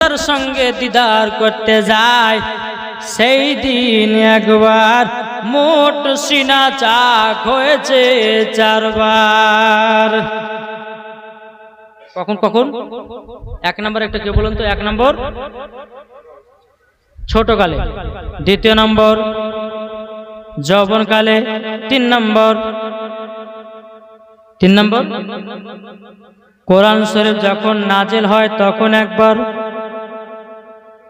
তার সঙ্গে দিদার করতে যায়, সেই দিন একবার মোট সিনা চাক হয়েছে 4 বার। কখন কখন? 1 নম্বর একটা কে বলুন তো? 1 নম্বর ছোটকালে, 2 নম্বর যৌবনকালে, 3 নম্বর কোরআন শরীফ যখন নাজিল হয় তখন একবার,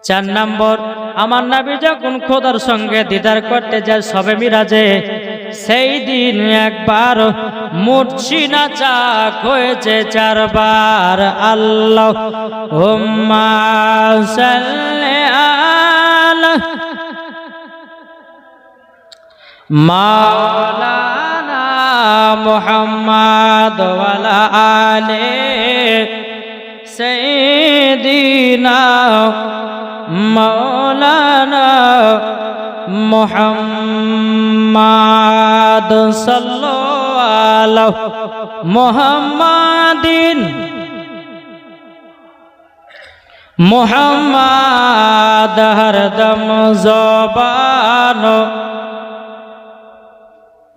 4 নম্বর আমার নবী যখন খোদার সঙ্গে দিদার করতে যায় শবে মিরাজে, সেই দিন একবার মোট সিনা চাক হয়েছে 4 বার। আল্লাহুম্মা সাল্লি আলা মাওলানা মুহাম্মদ ওয়া আলা আলি সাইয়্যিদিনা মাওলানা মুহাম্মদ সাল্লাল্লাহু আলাইহি মুহাম্মাদিন মুহাম্মদ হরদম জবান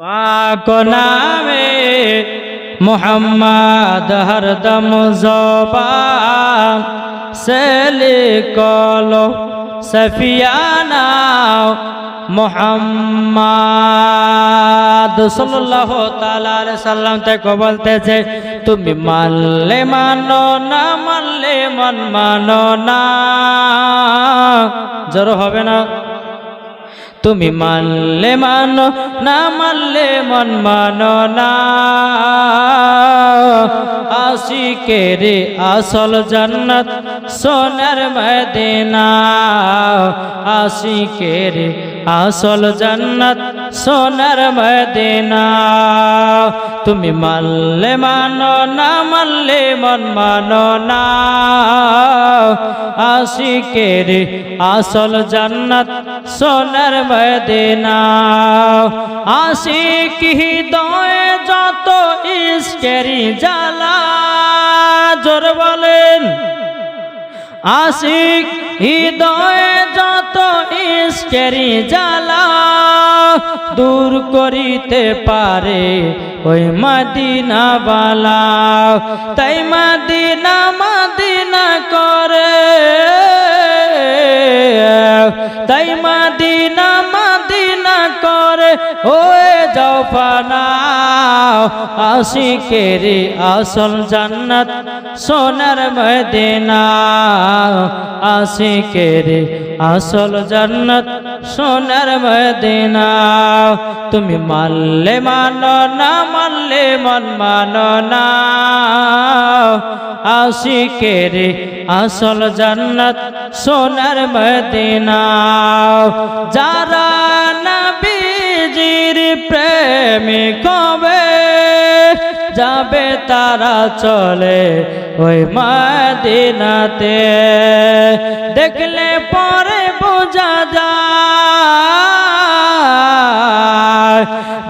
পাক নামে মুহাম্মদ হরদম জবান से लिखलो सफियाना मुहम्मद सल्लल्लाहु ताला अलैहि वसल्लम तक बोलते थे तुम मानले मानो ना मानले मन मानो ना, जरो होबे ना, তুমি মানলে মানো না মানলে মন মানো না। আশিকের আসল জান্নাত সোনার মদিনা, আশিকের আসল জান্নাত সোনার মদিনা। তুমি মানলে মানো না মানলে মন মানো না, আশিকের আসল জান্নাত সোনার মদিনা। আশিক হৃদয়ে যত ইশকেরি জ্বালা, জোর বলেন, আশিক হৃদয়ে যত ইশকেরি জ্বালা দূর করিতে পারে ওই মদিনা বালা। তাই মদিনা মদিনা করে, তাই মদিনা মদিনা করে হয়ে যাও ফানা। আশিকের আসল জান্নাত সোনার মদিনা, আশিকের আসল জান্নাত সোনার মদিনা। তুমি মানলে মানো না মানলে মন মানো না, আশিকের আসল জান্নাত সোনার মদিনা। যারা নবীজির প্রেমিক হবে যাবে তারা চলে ওই মদিনাতে। দেখলে পরে বোঝা যায়,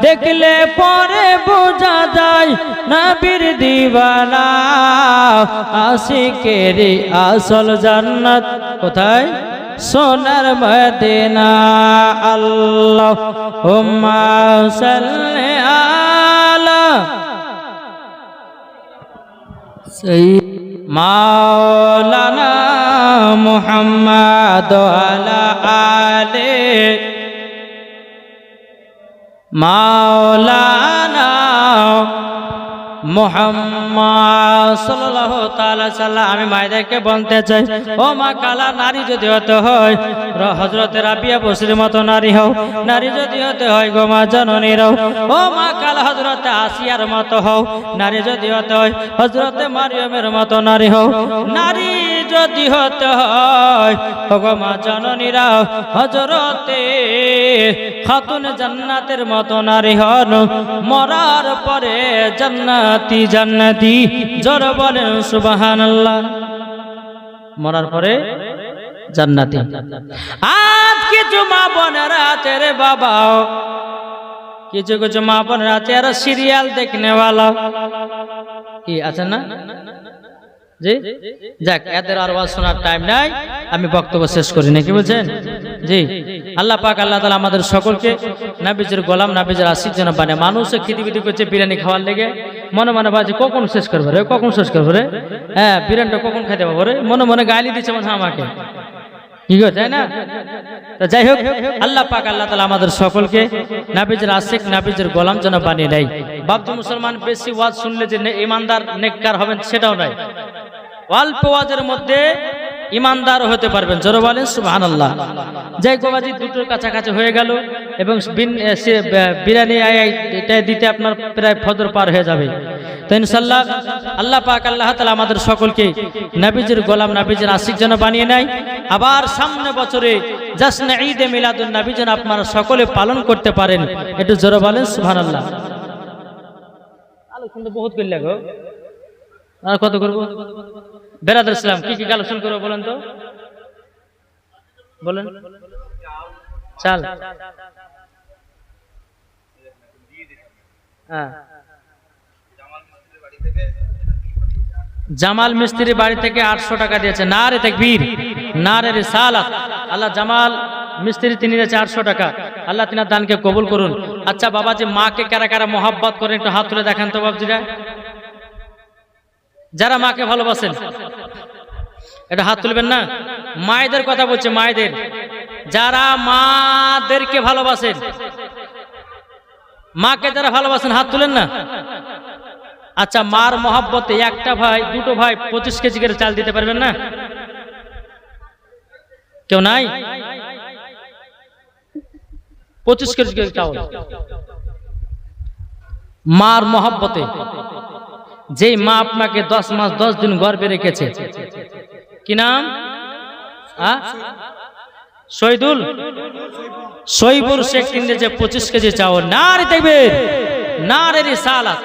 দেখলে পরে বোঝা যায় নবীর দিওয়ানা। আশিকের আসল জান্নাত কোথায়? সোনার মদিনা। আল্লাহুম্মা সাল্লি আলা মাওলানা মুহাম্মদ ওয়ালা আলি মাওলানা মুহাম্মদ সাল্লাল্লাহু তাআলা সাল্লাম। আমি মায়েদেরকে বলতে চাই, ও মা কালা নারী যদি হতে হয় হযরতে রাবিয়া বসরির মতো নারী হও, নারী যদি হতে হয় গো মা জননী হও। ও মা কালা হযরতে আসিয়ার মতো হও, নারী যদি হতে হয় হযরতে মারিয়ামের মতো নারী হও। নারী যদি হতে হয় গো মা জননীরা হযরতে খাতুন জান্নাতের মতো নারী হন। মরার পরে জান্নাতি জান্নাতি, জোর বলেন সুবহানাল্লাহ। মরার পরে জান্নাতি। আজ কিছু মা বোনেরা আছে রে বাবা, কিছু কিছু মা বোনেরা আছে আর সিরিয়াল দেখনে वाला কি আছে না, জি যাক, এদের আর ওয়াজ শোনার টাইম নাই, আমি বক্তব্য শেষ করি না, কি বলছেন? জি, আল্লাহ পাক আল্লাহ তাআলা আমাদের সকলকে নবীজির গোলাম, নবীজির আশিক যেন বানায়। মানুষে খিদিবিদি করছে বিরিয়ানি খাওয়ার লেগে, মনে মনে ভাবছে কখন শেষ করবে রে, কখন শেষ করবে রে, হ্যাঁ বিরিয়ানিটা কখন খাইতে পাবো রে, মনে মনে গালি দিচ্ছে মনে হয় আমাকে, কি গো, তাই না? তো যাই হোক, আল্লাহ পাক আল্লাহ তাআলা আমাদের সকলকে নবীজির আশিক, নবীজির গোলাম যেন বানিয়ে নেয়। বাপজি মুসলমান বেশি ওয়াজ শুনলে যে ইমানদার নেককার হবেন সেটাও নয়, অল্প ওয়াজের মধ্যে ইমানদার হতে পারবেন। জোরে বলেন সুবহানাল্লাহ। যাই গোবাজি দুটোর কাছাকাছি হয়ে গেল এবং বিরিয়ানি এটা দিতে আপনার প্রায় ফজর পার হয়ে যাবে। তো ইনশাআল্লাহ আল্লাহ পাক আল্লাহ তাআলা আমাদের সকলকে নবীজির গোলাম, নবীজির আশিক যেন বানিয়ে নেয়। আবার সামনে বছরে জাশ্নে ঈদে মিলাদুন নবী যেন আপনারা সকলে পালন করতে পারেন। একটু জোরে বলেন সুবহানাল্লাহ। আলোচনা বহুত করলে গো, আর কত করবো? বেরাদার ইসলাম কি কি আলোচনা করবো বলেন তো, বলেন। চাল, হ্যাঁ, জামাল মিস্ত্রি বাড়ি থেকে 800 টাকা দিয়েছে। নারে তাকবীর, নারে রিসালাত। আল্লাহ জামাল মিস্ত্রি তিনি দিয়েছে 800 টাকা। আল্লাহ তিনার দানকে কবুল করুন। আচ্ছা বাবাজি, মাকে কারা কারা মহাব্বত করেন একটু হাত তুলে দেখান তো বাবজিরা। যারা মাকে ভালোবাসেন এটা হাত তুলবেন না। মায়েদের কথা বলছে, মায়েদের, যারা মাদেরকে ভালোবাসেন, মাকে যারা ভালোবাসেন হাত তুলেন না। আচ্ছা, মার মহব্বতে একটা ভাই, দুটো ভাই 25 কেজি করে চাল দিতে পারবেন না? কেউ নাই? 25 কেজি করে চাউল মার মহব্বতে। যেই মা আপনাকে 10 মাস 10 দিন গর্ভে রেখেছে, কি নাম? শহীদুল শহীবুর শেখ কিনেছে 25 কেজি চাউল। নারে তাকবীর, নারে রিসালাত।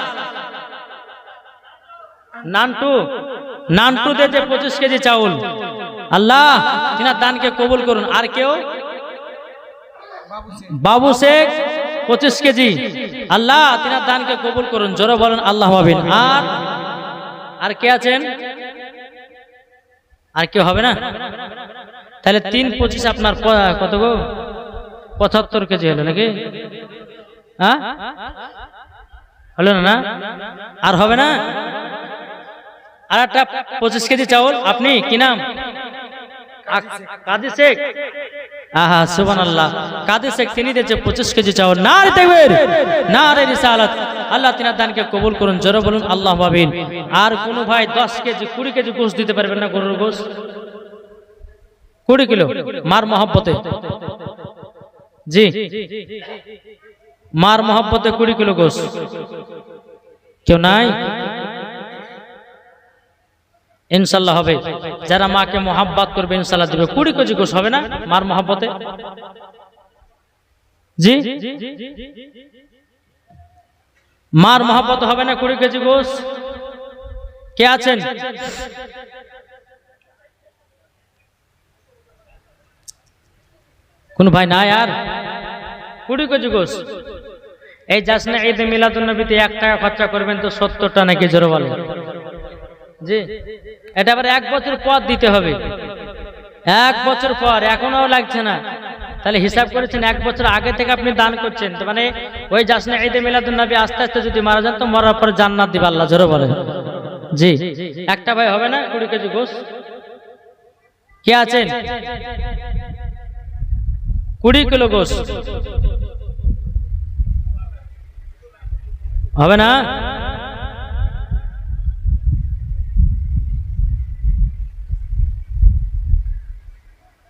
নান্টু দিয়েছে 25 কেজি চাউল। আল্লাহ তিনার দানকে কবুল করুন। আর কেউ? বাবু শেখ 25 কেজি। আল্লাহ তিনার দানকে কবুল করুন। জোরে বলেন আল্লাহ আমিন। আর কে আছেন? আর কেউ হবে না? তাহলে 3 25 আপনার কত গো? 75 কেজি হলো নাকি? হ্যাঁ, হলো না? আর হবে না? আর একটা 25 কেজি চাউল। আপনি কি নাম? কাদি শেখ। আহা সুবহানাল্লাহ। কাদি শেখ তিনি দিয়েছে 25 কেজি চাউল। নারে তাকবীর, নারে রিসালাত। আল্লাহ তিনার দানকে কবুল করুন। জোরে বলুন আল্লাহ আমিন। আর কোন ভাই 10 কেজি 20 কেজি গোশত দিতে পারবেন না? গরুর গোশত 20 কিলো মার মহব্বতে। জি, মার মহব্বতে 20 কিলো গোশত। কেউ নাই? ইনশাআল্লাহ হবে। যারা মাকে মহব্বত করবে ইনশাআল্লাহ দিবে। 20 কেজি গোশত হবে না মার মহব্বতে? জি, মার মহব্বত হবে না 20 কেজি গোশত? কে আছেন? কোন ভাই নাই? আর 20 কেজি গোশত। এই জাশ্নে ঈদে মিলাদুন নবীতে 1 টাকা খরচা করবেন তো 70টা নাকি? জোরে বলেন। জি, এটা আবার 1 বছর পর দিতে হবে। 1 বছর পর, এখনো লাগছে না। তাহলে হিসাব করেছেন 1 বছর আগে থেকে আপনি দান করছেন। তো মানে ওই জাশ্নে ঈদে মিলাদুন নবী আস্তে আস্তে যদি মারা যান তো মরার পরে জান্নাত দিবে আল্লাহ। জোরে বলেন। জি, একটা ভাই হবে না 20 কেজি গোশত? কে আছেন? 20 কিলো গোশত হবে না?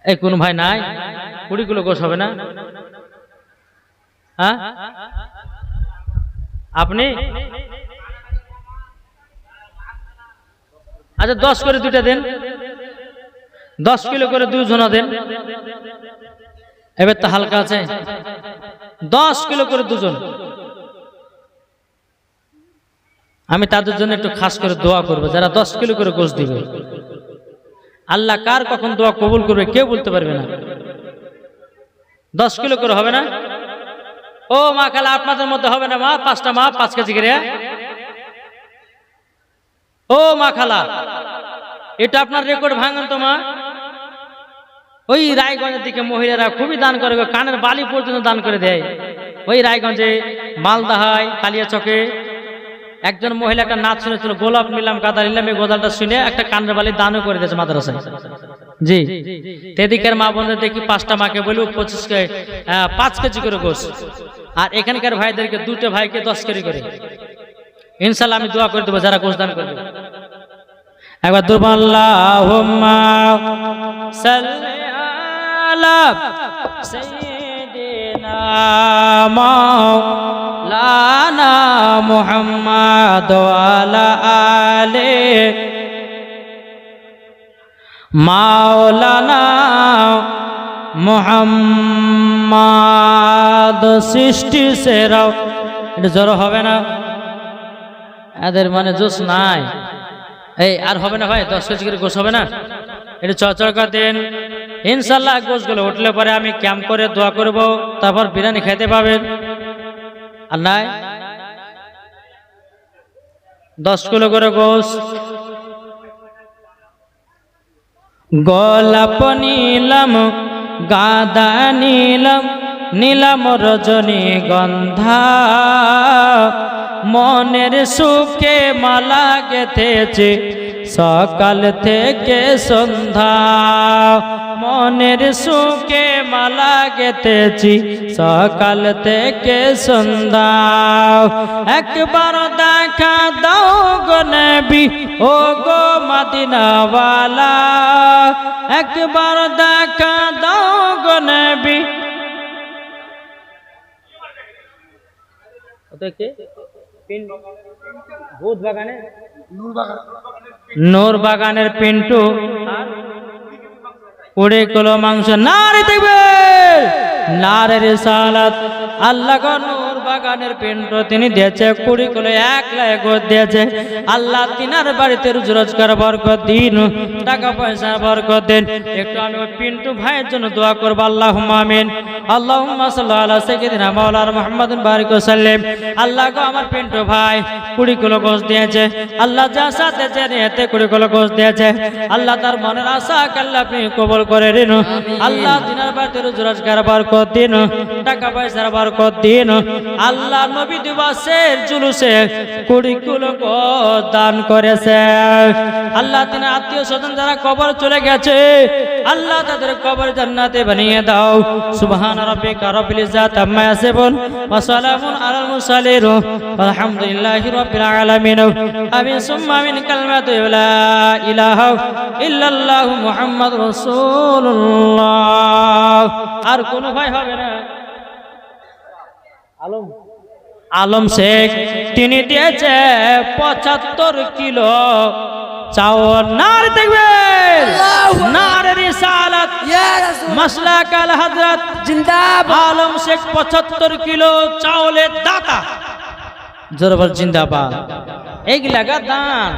এই কোন ভাই নাই? 20 কিলো গোশত হবে না? হ্যাঁ, আপনি? আচ্ছা 10 করে দুইটা দেন, 10 কিলো করে 2 জনা দেন। এবার তো হালকা আছে। 10 কিলো করে 2 জন। আমি তাদের জন্য একটু খাস করে দোয়া করবো যারা 10 কিলো করে গোশত দিবে। আল্লাহ কার কখন দোয়া কবুল করবে কেউ বলতে পারবে না। 10 কিলো করে হবে না? ও মা খালা, আপনাদের মধ্যে হবে না মা? 5টা মা 5 কেজি করে। ও মা খালা, এটা আপনার রেকর্ড ভাঙেন তো মা। ওই রায়গঞ্জের দিকে মহিলারা খুবই দান করে গো, কানের বালি পর্যন্ত দান করে দেয়। ওই রায়গঞ্জে মালদাহায় কালিয়াচকে একজন মহিলা একটা নাচ শুনেছিল, গোলাপ নিলাম গাদা নিলাম, এই গোদালটা শুনে একটা কানের বালি দানও করে দিয়েছে মাদ্রাসায়। জি, তেদিকের মা বোনদের দেখি 5টা মাকে বলি 5 কেজি করে গোস, আর এখানকার ভাইদেরকে 2টা ভাইকে 10 কেজি করে। ইনশাল্লাহ আমি দোয়া করে দেবো যারা গোস দান করবে। একবার আল্লাহুম্মা সাল্লি আলা সাইয়্যিদিনা মাওলানা মুহাম্মাদ ওয়া আলা আলি মাওলানা মুহাম্মাদ। সৃষ্টি সেরাও, এটা জোর হবে না, এদের মানে জোশ নাই। এই আর হবে না ভাই, 10 কেজি করে গোশ হবে না, এটা চড়কা দেন। ইনশাল্লাহ গোশগুলো উঠলে পরে আমি ক্যাম্প করে দোয়া করব, তারপর বিরিয়ানি খেতে পাবেন। আর নাই 10 কিলো করে গোশ। গোলাপ নিলাম গাঁদা নিলাম, নীলাম রজনী গন্ধা, মনের সুখে মালা গেথেছে সকাল থেকে সন্ধ্যা, মনের সুখে মালা গেথেছি সকাল থেকে সন্ধ্যা। একবার দেখা দাও গো নবী ও গো মদিনাওয়ালা, একবার দেখা দাও গো নবী। নূর বাগানের পিন্টু 20 কিলো মাংস। নারে তাকবীর, নারে রিসালাত। আল্লাহ গো নূর বাগানের পিন্টু তিনি দিয়েছে 20 কিলো, 1 লাখ গোশ দিয়েছে। আল্লাহ তিনার বাড়িতে রুজি রোজগার বরকত দিন, টাকা পয়সা বরকত দেন। একটু আমি ওই পিন্টু ভাইয়ের জন্য দোয়া করব। আল্লাহুম্মা আমিন। আল্লাহুম্মা সাল্লি আলা সাইয়্যিদিনা মাওলানা মুহাম্মাদিন বারিক ওয়া সাল্লিম। আল্লাহ গো আমার পিন্টু ভাই 20 কিলো গোশ দিয়েছে। আল্লাহ যা সাথে নিয়েতে 20 কিলো গোশ দিয়েছে। আল্লাহ তার মনের আশা আল্লাহ আপনি কবুল করে নিন। আল্লাহ তিনার বাড়িতে রুজি রোজগার বরকত দিন, টাকা পয়সার বরকত দিন। আল্লাহ নবী দিবসের জুলুসে 20 কিলো গোশ দান করেছে। আল্লাহ তিনার আত্মীয় স্বজন যারা কবর চলে গেছে, আল্লাহ তাদের কবর জান্নাতে বানিয়ে দাও। সুবহান রাব্বিকা রাব্বিল ইজ্জাতি আম্মা ইয়াসিফুন ওয়া সালামুন আলাল মুরসালিন আলহামদুলিল্লাহি রাব্বিল আলামিন। আমিন সুম্মা আমিন। কালিমাতু লা ইলাহা ইল্লাল্লাহু মুহাম্মাদুর রাসূলুল্লাহ। আর কোন ভাই হবে না? আলম শেখ তিনি দিয়েছে 75 কিলো চাউল। নারে তাকবীর, নারে রিসালাত, মাসলাক আল হযরত জিন্দাবাদ। আলম শেখ 75 কিলো চাউলের দাতা, জোরবার জিন্দাবাদ। এইগুলা দান।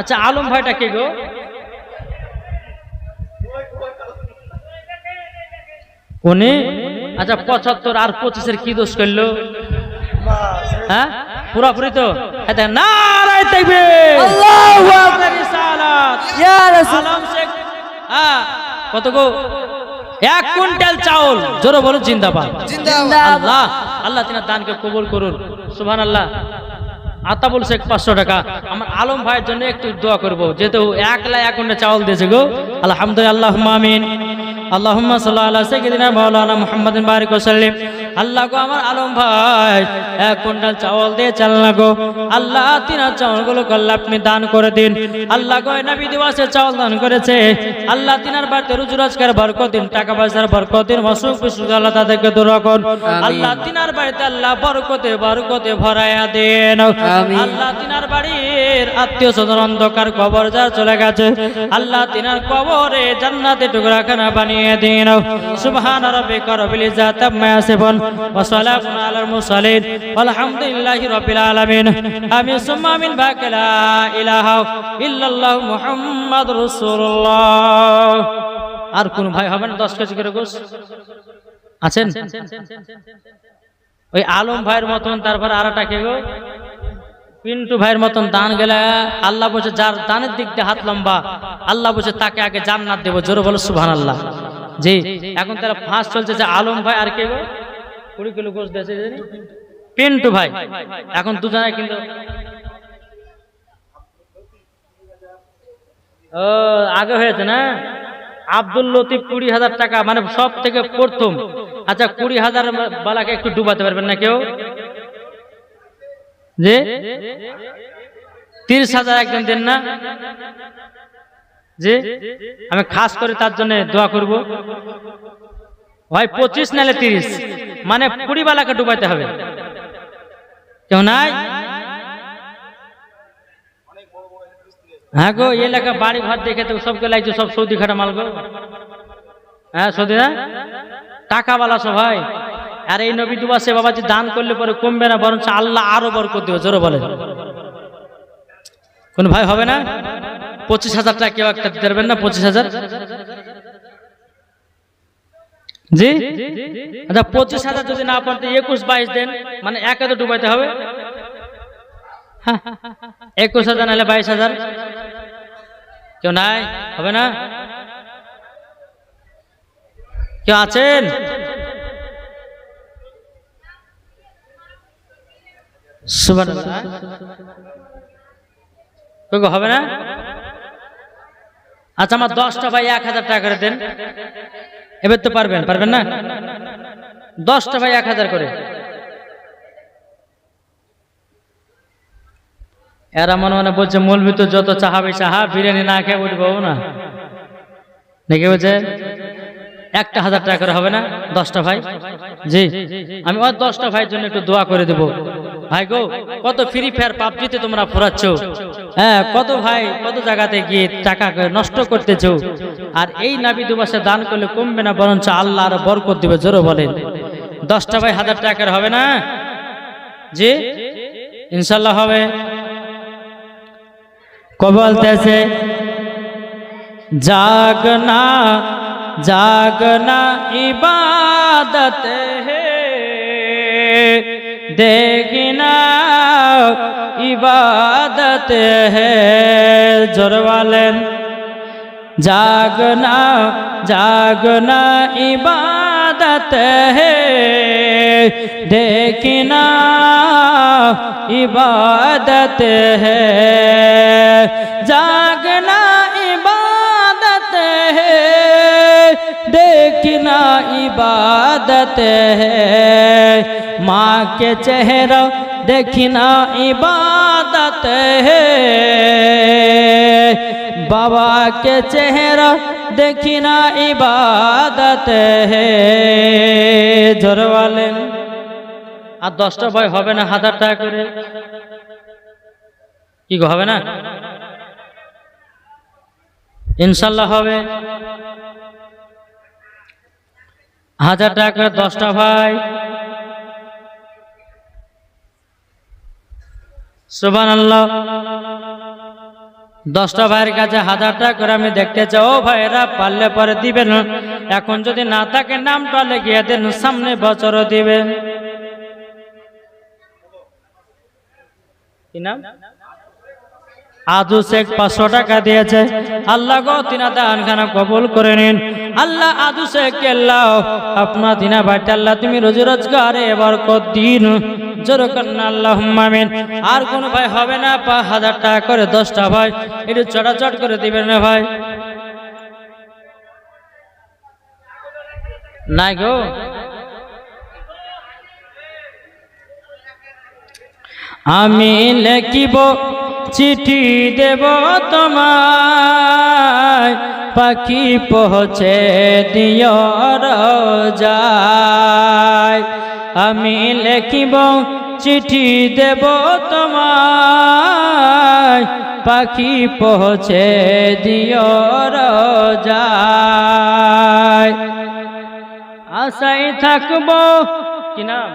আচ্ছা আলম ভাইটা কে গো? কোনে? আচ্ছা 75 আর 25-এর কি দোষ করলো? হ্যাঁ পুরাপুরি তো। নারে তাকবীর, আল্লাহু আকবার। রিসালাত ইয়া রাসূল। আলম শেখ কত গো? 1 কুইন্টাল চাউল। জোরে বলো জিন্দাবাদ, জিন্দাবাদ। আল্লাহ আল্লাহ তিনার দানকে কবুল করুন। সুবহানাল্লাহ। আতাবুল শেখ 500 টাকা। আমার আলম ভাইয়ের জন্য একটু দোয়া করব, যেহেতু 1 লাখ 1 কুইন্টাল চাউল দিয়েছে গো। আলহামদুলিল্লাহ। আল্লাহুম্মা আমিন। আল্লাহুম্মা সাল্লি আলা সাইয়্যিদিনা মাওলানা মুহাম্মাদিন বারিক ওয়া সাল্লিম। আল্লাহ গো আমার আলম ভাই 1 কুইন্টাল চাউল দিয়ে চালনা গো। আল্লাহ তিনার চাউলগুলো আল্লাহ আপনি দান করে দিন। আল্লাহ গো নবী দিবসে চাউল দান করেছে, আল্লাহ তিনার বাড়িতে রুজি রোজগার বরকত দিন, টাকা পয়সার বরকত দিন, অসুখ বিসুখ আল্লাহ তাদেরকে দূর করুন। আল্লাহ তিনার বাড়িতে আল্লাহ বরকতে বরকতে ভরায়া দেন। আল্লাহ তিনার বাড়ির আত্মীয় স্বজন অন্ধকার কবর যার চলে গেছে, আল্লাহ তিনার কবরে জান্নাতে টুকরাখানা বানিয়ে দিন। সুবহান রাব্বিকা রাব্বিল ইজ্জাতি আম্মা ইয়াসিফুন ওয়া সালামুন আলাল মুরসালিন আলহামদুলিল্লাহি রাব্বিল আলামিন। আমিন সুম্মা আমিন। বাকা লা ইলাহা ইল্লাল্লাহু মুহাম্মাদুর রাসূলুল্লাহ। আর কোন ভাই হবেন 10 কেজি করে গোশ আছেন? ওই আলম ভাইয়ের মতন। তারপর আরেকটা কে গো? পিন্টু ভাইয়ের মতন দান গেলে আল্লাহ বলছে যার দানের দিক দিয়ে হাত লম্বা আল্লাহ বলছে তাকে আগে জান্নাত দেবো। জোরে বলো সুবহানাল্লাহ। জি, এখন তারা ফাঁস চলছে যে আলম ভাই আর কে গো 20 কিলো গোশ দিয়েছে পিন্টু ভাই, এখন দুজনে কিন্তু ও আগে হয়েছে না। আব্দুল লতিফ 20,000 টাকা, মানে সব থেকে প্রথম। আচ্ছা 20,000 বালাকে একটু ডুবাতে পারবেন না কেউ? যে 30,000 একজন দেন না, যে আমি খাস করে তার জন্য দোয়া করব। ভাই 25 নালে 30, মানে 20 বালাকে ডুবাইতে হবে। কেউ নাই? হ্যাঁ গো, এলাকা বাড়ি ঘর দেখে তো সবকে লাগছে সব সৌদি খাটা মাল গো। হ্যাঁ সৌদি না, টাকাওয়ালা সবাই। আর এই নবী দুবাসে বাবাজি দান করলে পরে কমবে না, বরঞ্চ আল্লাহ আরো বরকত দিবে। জোরে বলে কোন ভাই হবে না? 25,000 টাকা কেউ একটা দিতে পারবেন না? 25,000 জি, আচ্ছা 25,000 যদি না পারতে 21-22 দেন, মানে একে তো ডুবাইতে হবে। 21,000 নাহলে 22,000। কেউ নাই? হবে না? কেউ আছেন? সুবহানাল্লাহ। হবে না? আচ্ছা আমার 10টা ভাই 1,000 টাকা করে দেন। এবার তো পারবেন, পারবেন না? 10টা ভাই 1,000 করে। এরা মনে মনে বলছে মৌলভী তো যত চাহাবে চাহা, বিরিয়ানি না খেয়ে উঠবো না নাকি? বলছে 1,000 টাকা করে হবে না? 10টা ভাই। জি, আমি ওই 10টা ভাইয়ের জন্য একটু দোয়া করে দেবো। ভাই গো, কত ফ্রি ফায়ার পাবজিতে তোমরা ফোরাচ্ছ, হ্যাঁ কত ভাই কত জায়গাতে গিয়ে টাকা নষ্ট করতেছ। আর এই নাবি দুবাসে দান করলে কমবে না, বরঞ্চ আল্লাহ আর বরকত দিবে। জোরে বলেন 10টা ভাই 1,000 টাকার হবে না? জি ইনশাল্লাহ হবে। বলতেছে জাগনা জাগনা ইবাদত হে, देखना इबादत है। जोर वाले जागना जागना इबादत है, देखना इबादत है। जागना इबादत है, देखना इबादत है। माँ के चेहरा देखना इबादत है, बाबा के चेहरा देखना इबादत है। जोर वाले আর 10টা ভাই হবে না 1,000 টাকা করে? কি গো হবে না? ইনশাল্লাহ হবে। 1,000 টাকা করে 10টা ভাই। সুবহানাল্লাহ। 10টা ভাইয়ের কাছে 1,000 টাকা করে আমি দেখতে চাই। ও ভাইরা পারলে পরে দিবেন, এখন যদি না থাকে নামটা লিখিয়ে দেন, সামনে বছরও দিবেন। কি নাম? আজু শেখ 500 টাকা দিয়েছে। আল্লাহ গো তিনা দান খানা কবুল করে নিন। আল্লাহ আজু শেখ আল্লাহ আপনার তিনা ভাইটা আল্লাহ তুমি রোজি রোজগারে বরকত দিন। জোরে করেন আল্লাহুম্মা আমিন। আর কোন ভাই হবে না? 1,000 টাকা করে 10টা ভাই একটু চটাচট করে দিবেন না ভাই। নাই গো, আমি লিখিব চিঠি দেব তোমায়, পাখি পৌঁছে দিও রোজায়। আমি লিখিব চিঠি দেব তোমায়, পাখি পৌঁছে দিও রোজায়। আশায় থাকবো। কি নাম?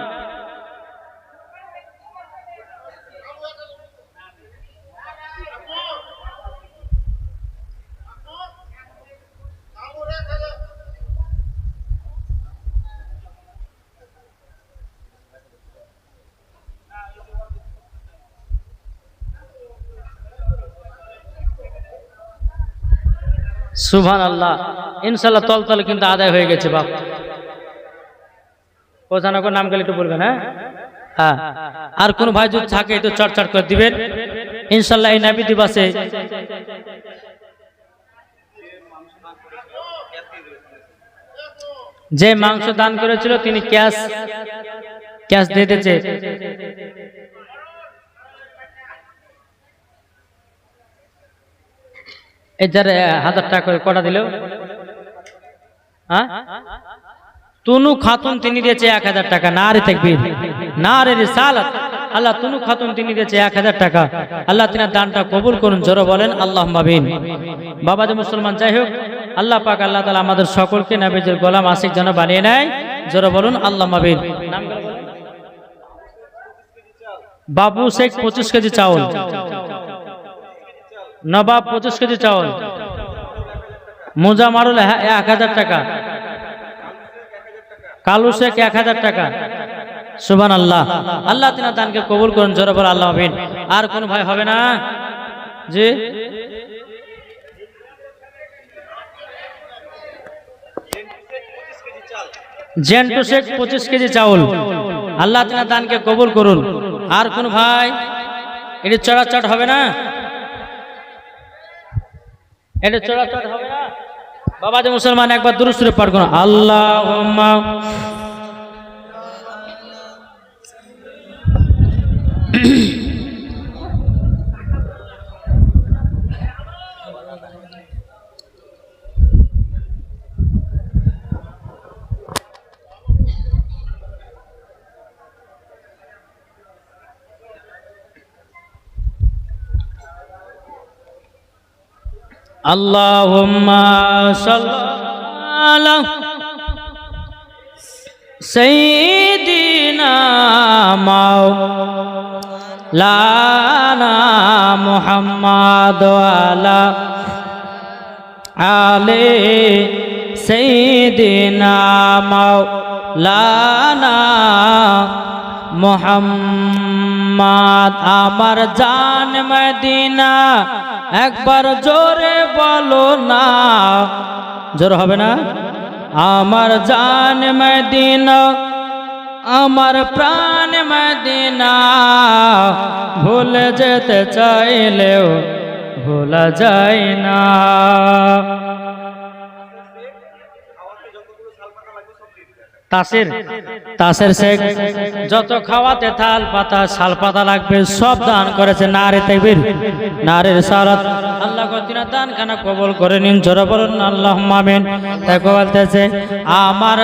সুবহানাল্লাহ। ইনশাআল্লাহ তলতলে কিন্তু আদায় হয়ে গেছে বাপ। কোথানগর নাম গেলে একটু বলবেন। হ্যাঁ হ্যাঁ, আর কোন ভাই যদি থাকে একটু চটচট করে দিবেন ইনশাআল্লাহ। এই নবী দিবসে যে মাংস দান করেছিল তিনি ক্যাশ দিয়ে দিয়েছে। এটার 1000 টাকা করে কটা দিল? হ্যাঁ, তুনু খাতুন তিনি দিয়েছে 1000 টাকা। নারে তাকবীর, নারে রিসালাত। আল্লাহ তুনু খাতুন তিনি দিয়েছে 1000 টাকা। আল্লাহ তিনার দানটা কবুল করুন, জোরে বলেন আল্লাহুম্মা আমিন। বাবা যে মুসলমান যাই হোক, আল্লাহ পাক আল্লাহ তাআলা আমাদের সকলকে নবীজির গোলাম আশিক যেন বানিয়ে নেয়, জোরে বলুন আল্লাহুম্মা আমিন। বাবু শেখ 25 কেজি চাউল, নবাব 25 কেজি চাউল, মুজামারুল 1000 টাকা, কালু শেখ 1000 টাকা। সুবহানাল্লাহ। আল্লাহ তিনার দানকে কবুল করুন, জোরে বল আল্লাহ আমিন। আর কোন ভাই হবে না? জি, জেন্টু শেখ 25 কেজি চাউল। আল্লাহ তিনার দানকে কবুল করুন। আর কোন ভাই? এটি চড়াচট হবে না? এটা চড়াচট হবে না? বাবা যে মুসলমান একবার দুরূদ শরীফ পাঠ করুন। আল্লাহুম্মা আল্লাহুম্মা সাল্লি সাইয়্যিদিনা মাওলানা মুহাম্মাদ ওয়া আলা আলি সাইয়্যিদিনা মাওলানা মুহাম্মাদ। আমার জান মদিনা একবার জোরে বলো না, জোর হবে না? আমার জান মদিনা, আমার প্রাণ মদিনা, ভুলে যেতে চাইলেও ভোলা যায় না। তাসের শেখ যত খাওয়াতে থাল পাতা শাল পাতা লাগবে সব দান করেছে। নারে তাকবীর, নারে রিসালাত। আল্লাহ তিনার দান খানা কবুল করে নিন, জোরে বলুন আল্লাহুম্মা আমিন। তাই বলতেছে আমার